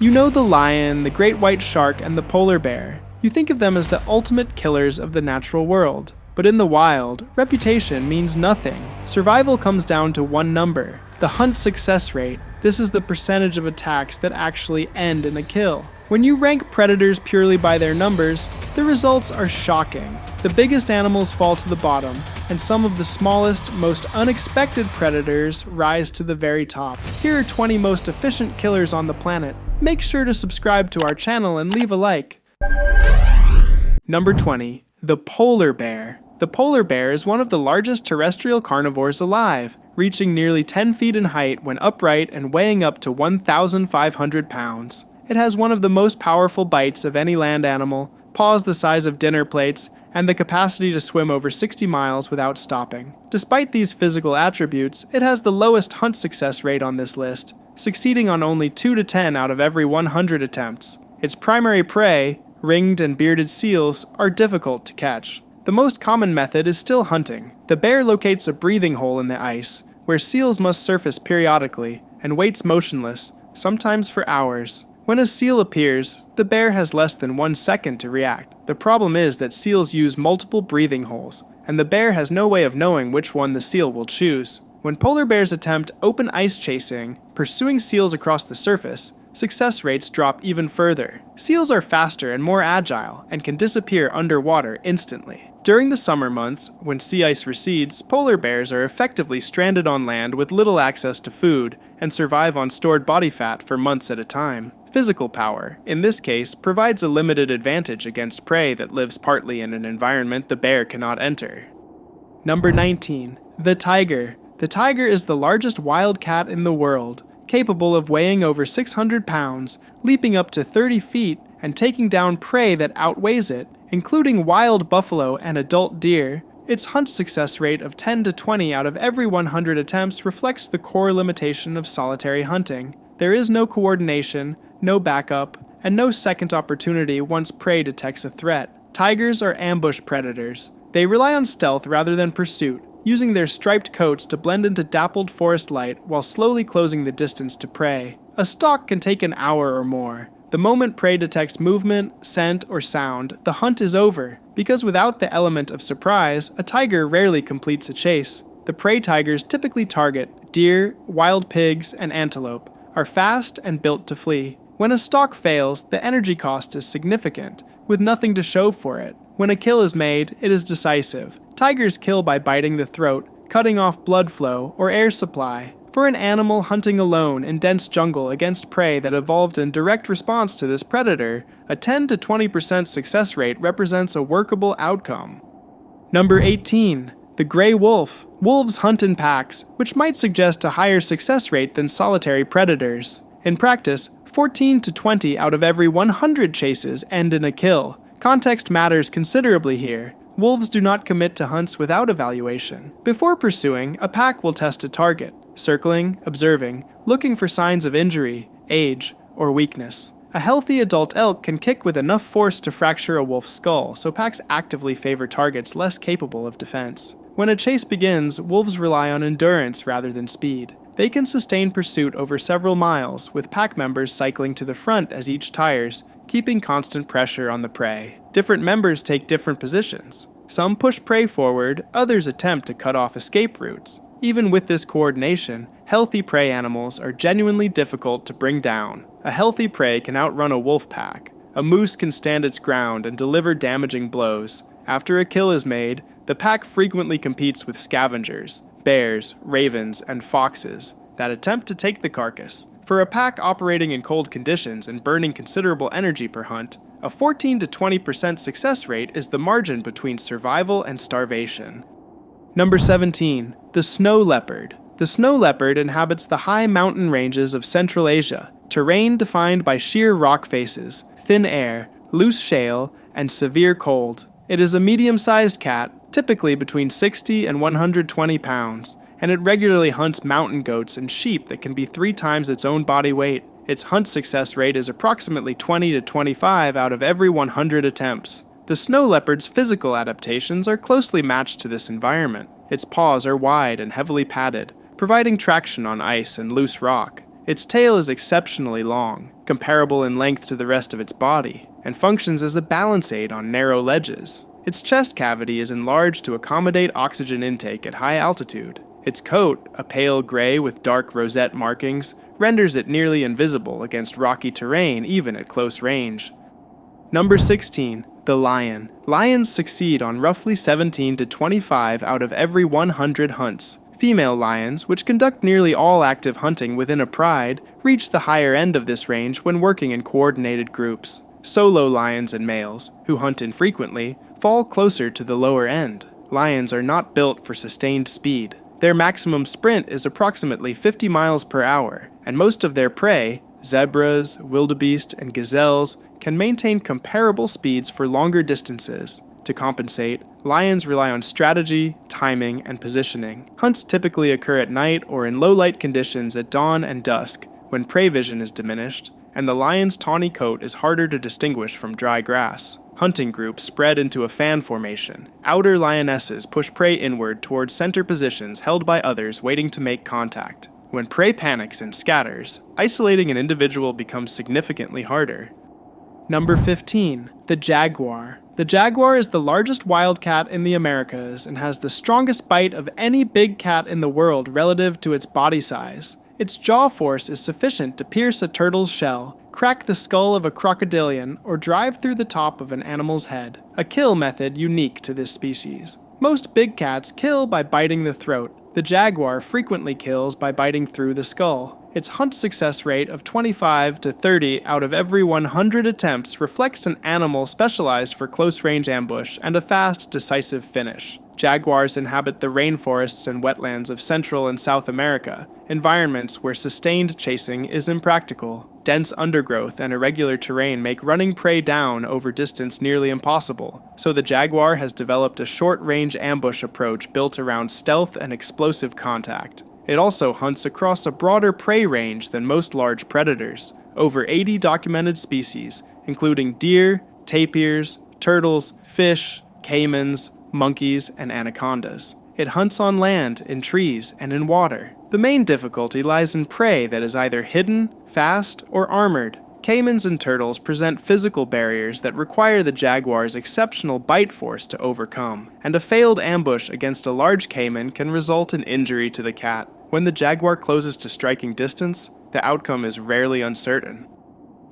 You know the lion, the great white shark, and the polar bear. You think of them as the ultimate killers of the natural world. But in the wild, reputation means nothing. Survival comes down to one number, the hunt success rate. This is the percentage of attacks that actually end in a kill. When you rank predators purely by their numbers, the results are shocking. The biggest animals fall to the bottom, and some of the smallest, most unexpected predators rise to the very top. Here are 20 most efficient killers on the planet. Make sure to subscribe to our channel and leave a like. Number 20. The polar bear. The polar bear is one of the largest terrestrial carnivores alive, reaching nearly 10 feet in height when upright and weighing up to 1,500 pounds. It has one of the most powerful bites of any land animal, paws the size of dinner plates, and the capacity to swim over 60 miles without stopping. Despite these physical attributes, it has the lowest hunt success rate on this list, succeeding on only 2 to 10 out of every 100 attempts. Its primary prey, ringed and bearded seals, are difficult to catch. The most common method is still hunting. The bear locates a breathing hole in the ice, where seals must surface periodically, and waits motionless, sometimes for hours. When a seal appears, the bear has less than 1 second to react. The problem is that seals use multiple breathing holes, and the bear has no way of knowing which one the seal will choose. When polar bears attempt open ice chasing, pursuing seals across the surface, success rates drop even further. Seals are faster and more agile, and can disappear underwater instantly. During the summer months, when sea ice recedes, polar bears are effectively stranded on land with little access to food, and survive on stored body fat for months at a time. Physical power, in this case, provides a limited advantage against prey that lives partly in an environment the bear cannot enter. Number 19. The tiger. The tiger is the largest wild cat in the world, capable of weighing over 600 pounds, leaping up to 30 feet, and taking down prey that outweighs it, including wild buffalo and adult deer. Its hunt success rate of 10 to 20 out of every 100 attempts reflects the core limitation of solitary hunting. There is no coordination, no backup, and no second opportunity once prey detects a threat. Tigers are ambush predators. They rely on stealth rather than pursuit, using their striped coats to blend into dappled forest light while slowly closing the distance to prey. A stalk can take an hour or more. The moment prey detects movement, scent, or sound, the hunt is over, because without the element of surprise, a tiger rarely completes a chase. The prey tigers typically target deer, wild pigs, and antelope, are fast and built to flee. When a stalk fails, the energy cost is significant, with nothing to show for it. When a kill is made, it is decisive. Tigers kill by biting the throat, cutting off blood flow or air supply. For an animal hunting alone in dense jungle against prey that evolved in direct response to this predator, a 10 to 20% success rate represents a workable outcome. Number 18. The gray wolf. Wolves hunt in packs, which might suggest a higher success rate than solitary predators. In practice, 14 to 20 out of every 100 chases end in a kill. Context matters considerably here. Wolves do not commit to hunts without evaluation. Before pursuing, a pack will test a target, circling, observing, looking for signs of injury, age, or weakness. A healthy adult elk can kick with enough force to fracture a wolf's skull, so packs actively favor targets less capable of defense. When a chase begins, wolves rely on endurance rather than speed. They can sustain pursuit over several miles, with pack members cycling to the front as each tires, keeping constant pressure on the prey. Different members take different positions. Some push prey forward, others attempt to cut off escape routes. Even with this coordination, healthy prey animals are genuinely difficult to bring down. A healthy prey can outrun a wolf pack. A moose can stand its ground and deliver damaging blows. After a kill is made, the pack frequently competes with scavengers, bears, ravens, and foxes that attempt to take the carcass. For a pack operating in cold conditions and burning considerable energy per hunt, a 14 to 20% success rate is the margin between survival and starvation. Number 17. The snow leopard. The snow leopard inhabits the high mountain ranges of Central Asia, terrain defined by sheer rock faces, thin air, loose shale, and severe cold. It is a medium-sized cat, typically between 60 and 120 pounds, and it regularly hunts mountain goats and sheep that can be 3 times its own body weight. Its hunt success rate is approximately 20 to 25 out of every 100 attempts. The snow leopard's physical adaptations are closely matched to this environment. Its paws are wide and heavily padded, providing traction on ice and loose rock. Its tail is exceptionally long, comparable in length to the rest of its body, and functions as a balance aid on narrow ledges. Its chest cavity is enlarged to accommodate oxygen intake at high altitude. Its coat, a pale gray with dark rosette markings, renders it nearly invisible against rocky terrain even at close range. Number 16. The lion. Lions succeed on roughly 17 to 25 out of every 100 hunts. Female lions, which conduct nearly all active hunting within a pride, reach the higher end of this range when working in coordinated groups. Solo lions and males, who hunt infrequently, fall closer to the lower end. Lions are not built for sustained speed. Their maximum sprint is approximately 50 miles per hour, and most of their prey, zebras, wildebeest, and gazelles, can maintain comparable speeds for longer distances. To compensate, lions rely on strategy, timing, and positioning. Hunts typically occur at night or in low-light conditions at dawn and dusk, when prey vision is diminished, and the lion's tawny coat is harder to distinguish from dry grass. Hunting groups spread into a fan formation. Outer lionesses push prey inward toward center positions held by others waiting to make contact. When prey panics and scatters, isolating an individual becomes significantly harder. Number 15. The jaguar. The jaguar is the largest wild cat in the Americas and has the strongest bite of any big cat in the world relative to its body size. Its jaw force is sufficient to pierce a turtle's shell, crack the skull of a crocodilian, or drive through the top of an animal's head, a kill method unique to this species. Most big cats kill by biting the throat. The jaguar frequently kills by biting through the skull. Its hunt success rate of 25 to 30 out of every 100 attempts reflects an animal specialized for close-range ambush and a fast, decisive finish. Jaguars inhabit the rainforests and wetlands of Central and South America, environments where sustained chasing is impractical. Dense undergrowth and irregular terrain make running prey down over distance nearly impossible, so the jaguar has developed a short-range ambush approach built around stealth and explosive contact. It also hunts across a broader prey range than most large predators, over 80 documented species, including deer, tapirs, turtles, fish, caimans, monkeys, and anacondas. It hunts on land, in trees, and in water. The main difficulty lies in prey that is either hidden, fast, or armored. Caimans and turtles present physical barriers that require the jaguar's exceptional bite force to overcome, and a failed ambush against a large caiman can result in injury to the cat. When the jaguar closes to striking distance, the outcome is rarely uncertain.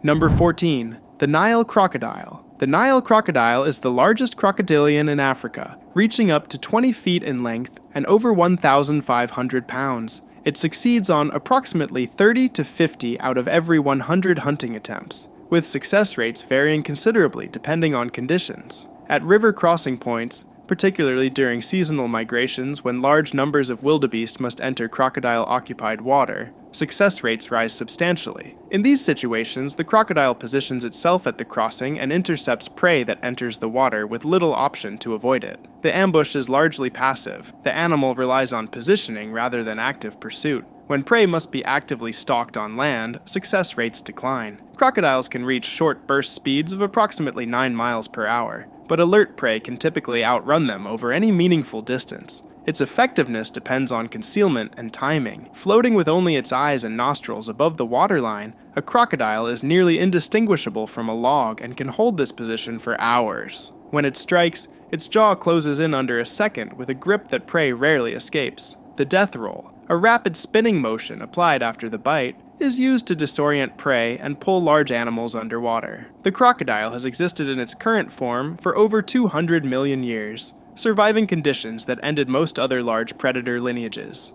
Number 14. The Nile crocodile. The Nile crocodile is the largest crocodilian in Africa, reaching up to 20 feet in length and over 1,500 pounds. It succeeds on approximately 30 to 50 out of every 100 hunting attempts, with success rates varying considerably depending on conditions. At river crossing points, particularly during seasonal migrations when large numbers of wildebeest must enter crocodile-occupied water, success rates rise substantially. In these situations, the crocodile positions itself at the crossing and intercepts prey that enters the water with little option to avoid it. The ambush is largely passive. The animal relies on positioning rather than active pursuit. When prey must be actively stalked on land, success rates decline. Crocodiles can reach short burst speeds of approximately 9 miles per hour, but alert prey can typically outrun them over any meaningful distance. Its effectiveness depends on concealment and timing. Floating with only its eyes and nostrils above the waterline, a crocodile is nearly indistinguishable from a log and can hold this position for hours. When it strikes, its jaw closes in under a second with a grip that prey rarely escapes. The death roll, a rapid spinning motion applied after the bite, is used to disorient prey and pull large animals underwater. The crocodile has existed in its current form for over 200 million years, surviving conditions that ended most other large predator lineages.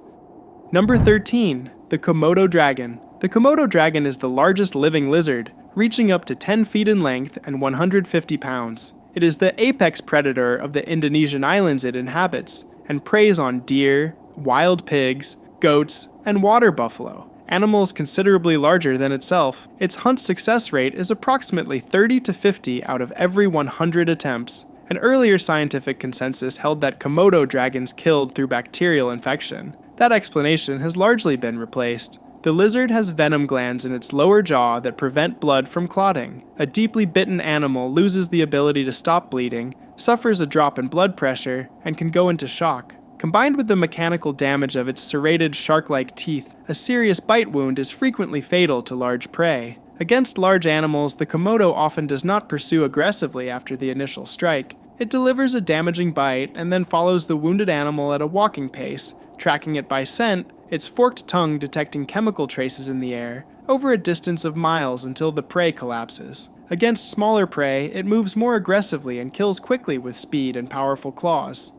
Number 13. The Komodo dragon. The Komodo dragon is the largest living lizard, reaching up to 10 feet in length and 150 pounds. It is the apex predator of the Indonesian islands it inhabits, and preys on deer, wild pigs, goats, and water buffalo, animals considerably larger than itself. Its hunt success rate is approximately 30 to 50 out of every 100 attempts. An earlier scientific consensus held that Komodo dragons killed through bacterial infection. That explanation has largely been replaced. The lizard has venom glands in its lower jaw that prevent blood from clotting. A deeply bitten animal loses the ability to stop bleeding, suffers a drop in blood pressure, and can go into shock. Combined with the mechanical damage of its serrated shark-like teeth, a serious bite wound is frequently fatal to large prey. Against large animals, the Komodo often does not pursue aggressively after the initial strike. It delivers a damaging bite and then follows the wounded animal at a walking pace, tracking it by scent, its forked tongue detecting chemical traces in the air, over a distance of miles until the prey collapses. Against smaller prey, it moves more aggressively and kills quickly with speed and powerful claws.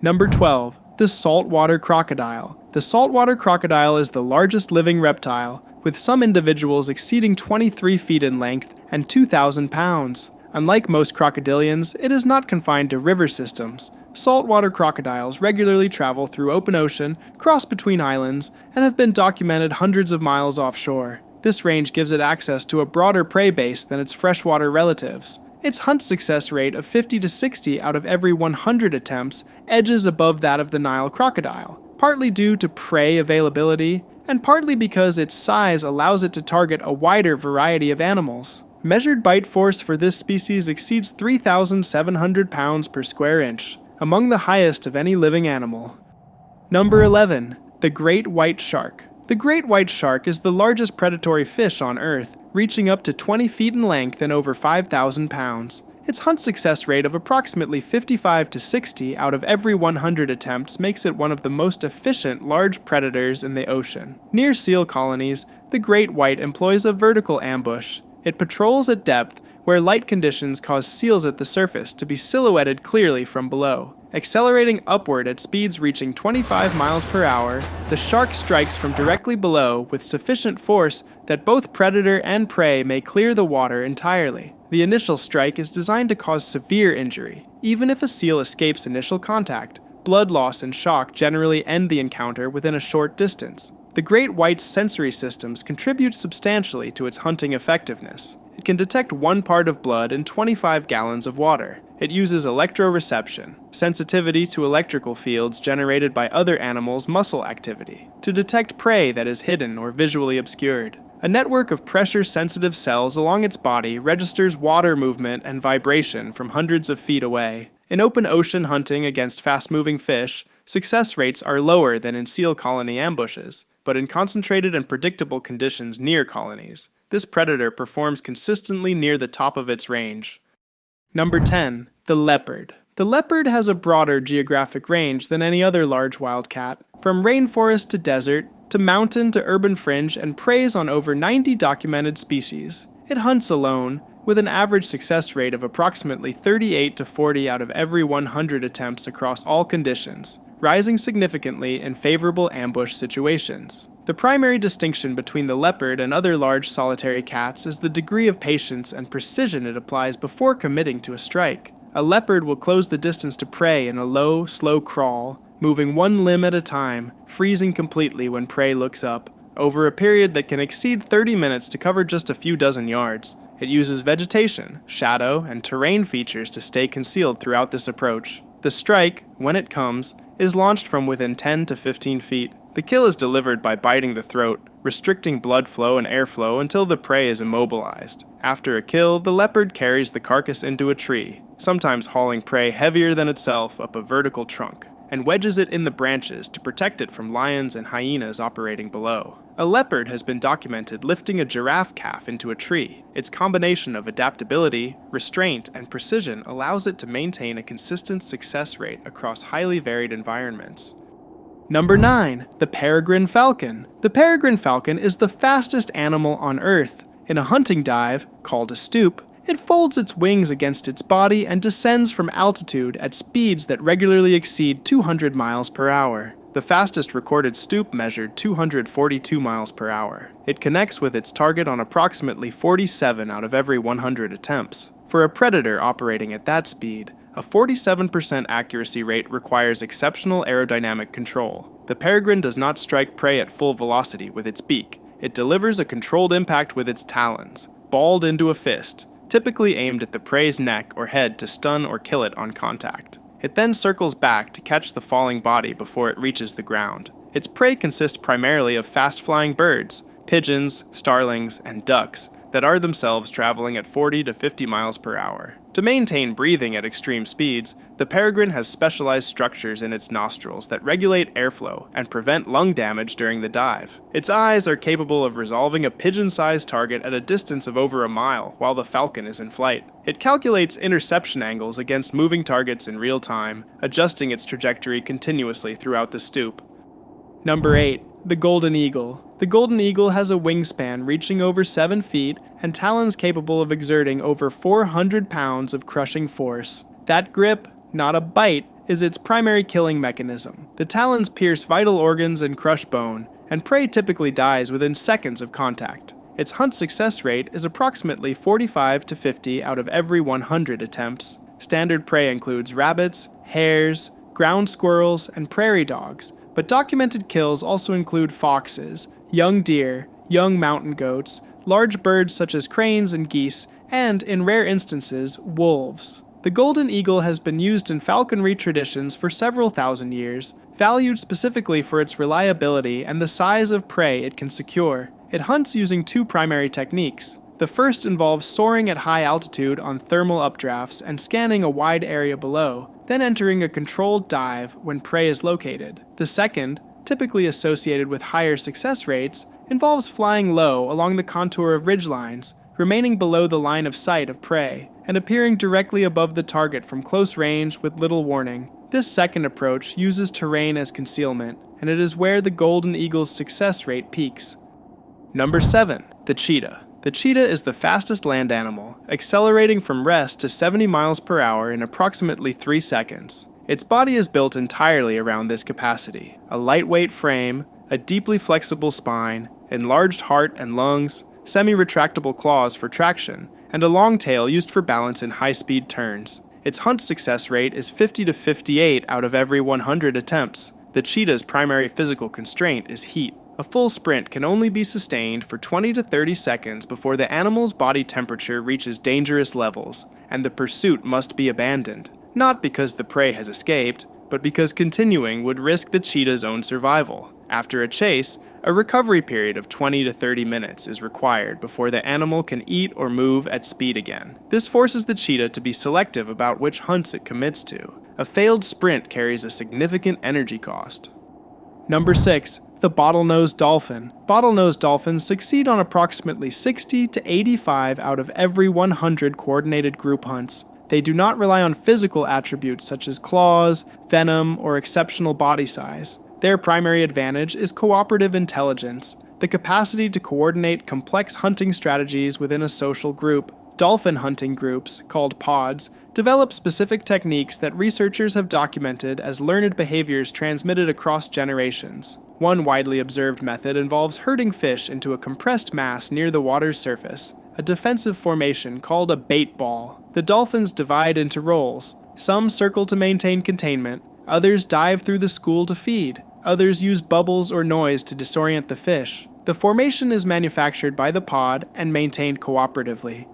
Number 12. The saltwater crocodile. The saltwater crocodile is the largest living reptile, with some individuals exceeding 23 feet in length and 2,000 pounds. Unlike most crocodilians, it is not confined to river systems. Saltwater crocodiles regularly travel through open ocean, cross between islands, and have been documented hundreds of miles offshore. This range gives it access to a broader prey base than its freshwater relatives. Its hunt success rate of 50 to 60 out of every 100 attempts edges above that of the Nile crocodile, partly due to prey availability, and partly because its size allows it to target a wider variety of animals. Measured bite force for this species exceeds 3,700 pounds per square inch, among the highest of any living animal. Number 11. The great white shark. The great white shark is the largest predatory fish on Earth, reaching up to 20 feet in length and over 5,000 pounds. Its hunt success rate of approximately 55 to 60 out of every 100 attempts makes it one of the most efficient large predators in the ocean. Near seal colonies, the great white employs a vertical ambush. It patrols at depth, where light conditions cause seals at the surface to be silhouetted clearly from below. Accelerating upward at speeds reaching 25 miles per hour, the shark strikes from directly below with sufficient force that both predator and prey may clear the water entirely. The initial strike is designed to cause severe injury. Even if a seal escapes initial contact, blood loss and shock generally end the encounter within a short distance. The great white's sensory systems contribute substantially to its hunting effectiveness. It can detect 1 part of blood in 25 gallons of water. It uses electroreception, sensitivity to electrical fields generated by other animals' muscle activity, to detect prey that is hidden or visually obscured. A network of pressure-sensitive cells along its body registers water movement and vibration from hundreds of feet away. In open ocean hunting against fast-moving fish, success rates are lower than in seal colony ambushes, but in concentrated and predictable conditions near colonies, this predator performs consistently near the top of its range. Number 10. The leopard. The leopard has a broader geographic range than any other large wildcat, from rainforest to desert, to mountain to urban fringe, and preys on over 90 documented species. It hunts alone, with an average success rate of approximately 38 to 40 out of every 100 attempts across all conditions, rising significantly in favorable ambush situations. The primary distinction between the leopard and other large solitary cats is the degree of patience and precision it applies before committing to a strike. A leopard will close the distance to prey in a low, slow crawl, moving 1 limb at a time, freezing completely when prey looks up, over a period that can exceed 30 minutes to cover just a few dozen yards. It uses vegetation, shadow, and terrain features to stay concealed throughout this approach. The strike, when it comes, is launched from within 10 to 15 feet. The kill is delivered by biting the throat, restricting blood flow and airflow until the prey is immobilized. After a kill, the leopard carries the carcass into a tree, sometimes hauling prey heavier than itself up a vertical trunk, and wedges it in the branches to protect it from lions and hyenas operating below. A leopard has been documented lifting a giraffe calf into a tree. Its combination of adaptability, restraint, and precision allows it to maintain a consistent success rate across highly varied environments. Number 9. The peregrine falcon. The peregrine falcon is the fastest animal on Earth. In a hunting dive, called a stoop, it folds its wings against its body and descends from altitude at speeds that regularly exceed 200 miles per hour. The fastest recorded stoop measured 242 miles per hour. It connects with its target on approximately 47 out of every 100 attempts. For a predator operating at that speed, a 47% accuracy rate requires exceptional aerodynamic control. The peregrine does not strike prey at full velocity with its beak. It delivers a controlled impact with its talons, balled into a fist, typically aimed at the prey's neck or head to stun or kill it on contact. It then circles back to catch the falling body before it reaches the ground. Its prey consists primarily of fast-flying birds, pigeons, starlings, and ducks that are themselves traveling at 40 to 50 miles per hour. To maintain breathing at extreme speeds, the peregrine has specialized structures in its nostrils that regulate airflow and prevent lung damage during the dive. Its eyes are capable of resolving a pigeon-sized target at a distance of over a mile while the falcon is in flight. It calculates interception angles against moving targets in real time, adjusting its trajectory continuously throughout the stoop. Number 8. The golden eagle. The golden eagle has a wingspan reaching over 7 feet and talons capable of exerting over 400 pounds of crushing force. That grip, not a bite, is its primary killing mechanism. The talons pierce vital organs and crush bone, and prey typically dies within seconds of contact. Its hunt success rate is approximately 45 to 50 out of every 100 attempts. Standard prey includes rabbits, hares, ground squirrels, and prairie dogs, but documented kills also include foxes, young deer, young mountain goats, large birds such as cranes and geese, and, in rare instances, wolves. The golden eagle has been used in falconry traditions for several thousand years, valued specifically for its reliability and the size of prey it can secure. It hunts using 2 primary techniques. The first involves soaring at high altitude on thermal updrafts and scanning a wide area below, then entering a controlled dive when prey is located. The second, typically associated with higher success rates, involves flying low along the contour of ridgelines, remaining below the line of sight of prey, and appearing directly above the target from close range with little warning. This second approach uses terrain as concealment, and it is where the golden eagle's success rate peaks. Number 7. The cheetah. The cheetah is the fastest land animal, accelerating from rest to 70 miles per hour in approximately 3 seconds. Its body is built entirely around this capacity: a lightweight frame, a deeply flexible spine, enlarged heart and lungs, semi-retractable claws for traction, and a long tail used for balance in high-speed turns. Its hunt success rate is 50 to 58 out of every 100 attempts. The cheetah's primary physical constraint is heat. A full sprint can only be sustained for 20 to 30 seconds before the animal's body temperature reaches dangerous levels, and the pursuit must be abandoned. Not because the prey has escaped, but because continuing would risk the cheetah's own survival. After a chase, a recovery period of 20 to 30 minutes is required before the animal can eat or move at speed again. This forces the cheetah to be selective about which hunts it commits to. A failed sprint carries a significant energy cost. Number 6. The bottlenose dolphin. Bottlenose dolphins succeed on approximately 60 to 85 out of every 100 coordinated group hunts. They do not rely on physical attributes such as claws, venom, or exceptional body size. Their primary advantage is cooperative intelligence, the capacity to coordinate complex hunting strategies within a social group. Dolphin hunting groups, called pods, develop specific techniques that researchers have documented as learned behaviors transmitted across generations. One widely observed method involves herding fish into a compressed mass near the water's surface, a defensive formation called a bait ball. The dolphins divide into roles. Some circle to maintain containment, others dive through the school to feed, others use bubbles or noise to disorient the fish. The formation is manufactured by the pod and maintained cooperatively.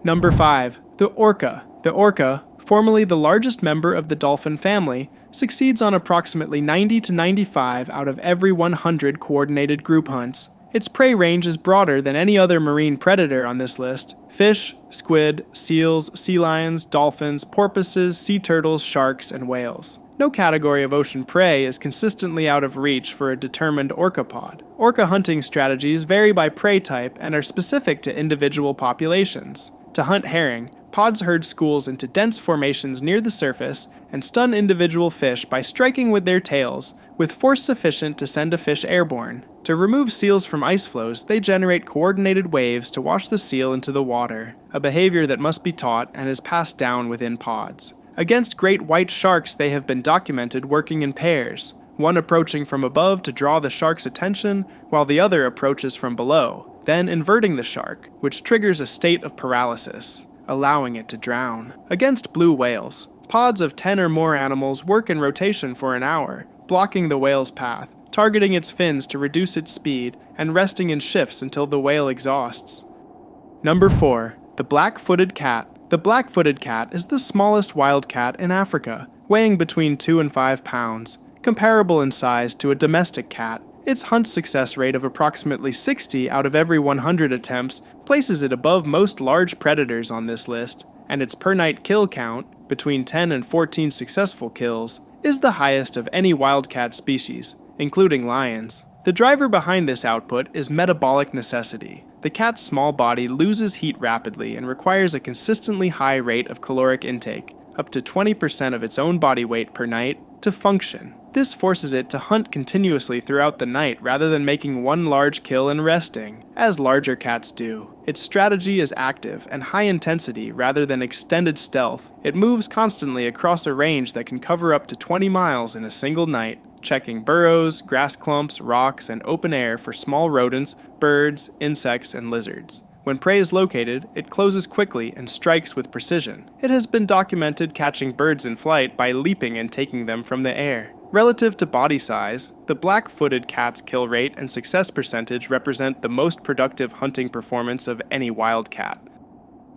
Number 5. The orca. The orca, formerly the largest member of the dolphin family, succeeds on approximately 90 to 95 out of every 100 coordinated group hunts. Its prey range is broader than any other marine predator on this list: fish, squid, seals, sea lions, dolphins, porpoises, sea turtles, sharks, and whales. No category of ocean prey is consistently out of reach for a determined orca pod. Orca hunting strategies vary by prey type and are specific to individual populations. To hunt herring, pods herd schools into dense formations near the surface and stun individual fish by striking with their tails, with force sufficient to send a fish airborne. To remove seals from ice floes, they generate coordinated waves to wash the seal into the water, a behavior that must be taught and is passed down within pods. Against great white sharks, they have been documented working in pairs, one approaching from above to draw the shark's attention, while the other approaches from below, then inverting the shark, which triggers a state of paralysis, allowing it to drown. Against blue whales, pods of 10 or more animals work in rotation for an hour, blocking the whale's path, targeting its fins to reduce its speed, and resting in shifts until the whale exhausts. Number 4. The black-footed cat. The black-footed cat is the smallest wild cat in Africa, weighing between 2 and 5 pounds, comparable in size to a domestic cat. Its hunt success rate of approximately 60 out of every 100 attempts places it above most large predators on this list. and its per-night kill count, between 10 and 14 successful kills, is the highest of any wildcat species, including lions. The driver behind this output is metabolic necessity. The cat's small body loses heat rapidly and requires a consistently high rate of caloric intake, up to 20% of its own body weight per night, to function. This forces it to hunt continuously throughout the night rather than making one large kill and resting, as larger cats do. Its strategy is active and high intensity rather than extended stealth. It moves constantly across a range that can cover up to 20 miles in a single night, checking burrows, grass clumps, rocks, and open air for small rodents, birds, insects, and lizards. When prey is located, it closes quickly and strikes with precision. It has been documented catching birds in flight by leaping and taking them from the air. Relative to body size, the black-footed cat's kill rate and success percentage represent the most productive hunting performance of any wild cat.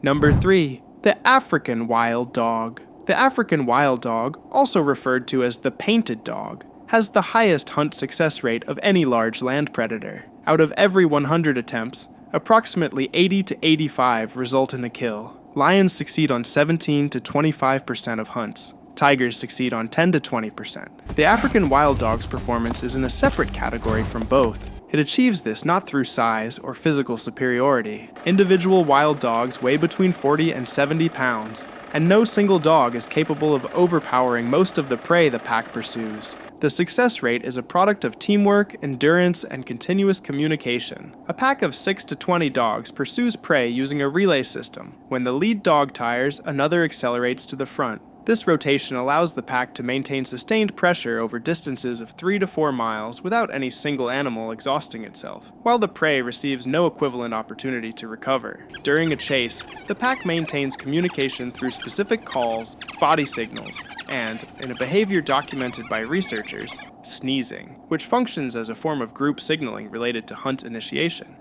Number 3. The African wild dog. The African wild dog, also referred to as the painted dog, has the highest hunt success rate of any large land predator. Out of every 100 attempts, approximately 80 to 85 result in a kill. Lions succeed on 17 to 25% of hunts. Tigers succeed on 10 to 20%. The African wild dog's performance is in a separate category from both. It achieves this not through size or physical superiority. Individual wild dogs weigh between 40 and 70 pounds, and no single dog is capable of overpowering most of the prey the pack pursues. The success rate is a product of teamwork, endurance, and continuous communication. A pack of 6 to 20 dogs pursues prey using a relay system. When the lead dog tires, another accelerates to the front. This rotation allows the pack to maintain sustained pressure over distances of 3 to 4 miles without any single animal exhausting itself, while the prey receives no equivalent opportunity to recover. During a chase, the pack maintains communication through specific calls, body signals, and, in a behavior documented by researchers, sneezing, which functions as a form of group signaling related to hunt initiation.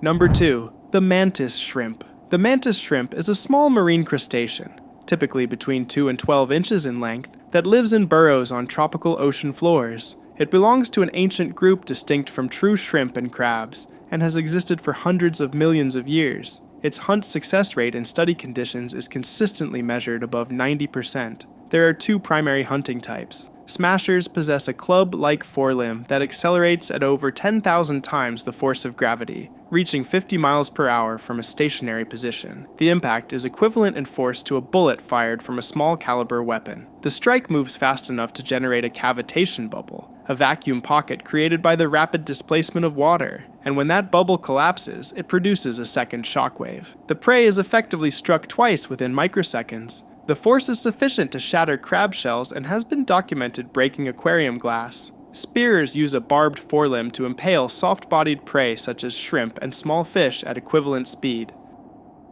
Number 2. The mantis shrimp. The mantis shrimp is a small marine crustacean, typically between 2 and 12 inches in length, that lives in burrows on tropical ocean floors. It belongs to an ancient group distinct from true shrimp and crabs, and has existed for hundreds of millions of years. Its hunt success rate in study conditions is consistently measured above 90%. There are 2 primary hunting types. Smashers possess a club-like forelimb that accelerates at over 10,000 times the force of gravity, reaching 50 miles per hour from a stationary position. The impact is equivalent in force to a bullet fired from a small caliber weapon. The strike moves fast enough to generate a cavitation bubble, a vacuum pocket created by the rapid displacement of water, and when that bubble collapses, it produces a second shockwave. The prey is effectively struck twice within microseconds. The force is sufficient to shatter crab shells and has been documented breaking aquarium glass. Spearers use a barbed forelimb to impale soft-bodied prey such as shrimp and small fish at equivalent speed.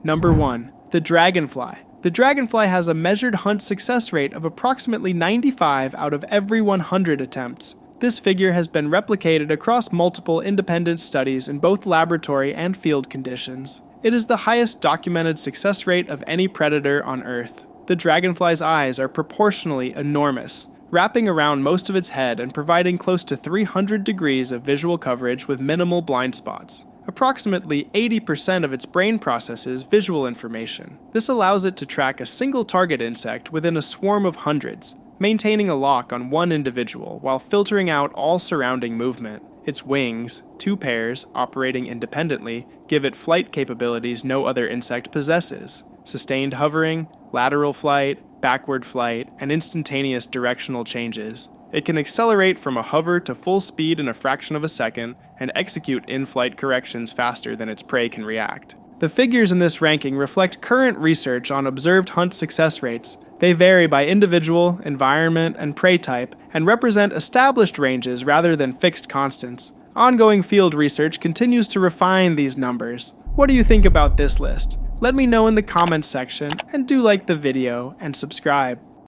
Number 1. The dragonfly. The dragonfly has a measured hunt success rate of approximately 95 out of every 100 attempts. This figure has been replicated across multiple independent studies in both laboratory and field conditions. It is the highest documented success rate of any predator on Earth. The dragonfly's eyes are proportionally enormous, wrapping around most of its head and providing close to 300 degrees of visual coverage with minimal blind spots. Approximately 80% of its brain processes visual information. This allows it to track a single target insect within a swarm of hundreds, maintaining a lock on one individual while filtering out all surrounding movement. Its wings, 2 pairs, operating independently, give it flight capabilities no other insect possesses. Sustained hovering, lateral flight, backward flight, and instantaneous directional changes. It can accelerate from a hover to full speed in a fraction of a second and execute in-flight corrections faster than its prey can react. The figures in this ranking reflect current research on observed hunt success rates. They vary by individual, environment, and prey type, and represent established ranges rather than fixed constants. Ongoing field research continues to refine these numbers. What do you think about this list? Let me know in the comments section, and do like the video and subscribe.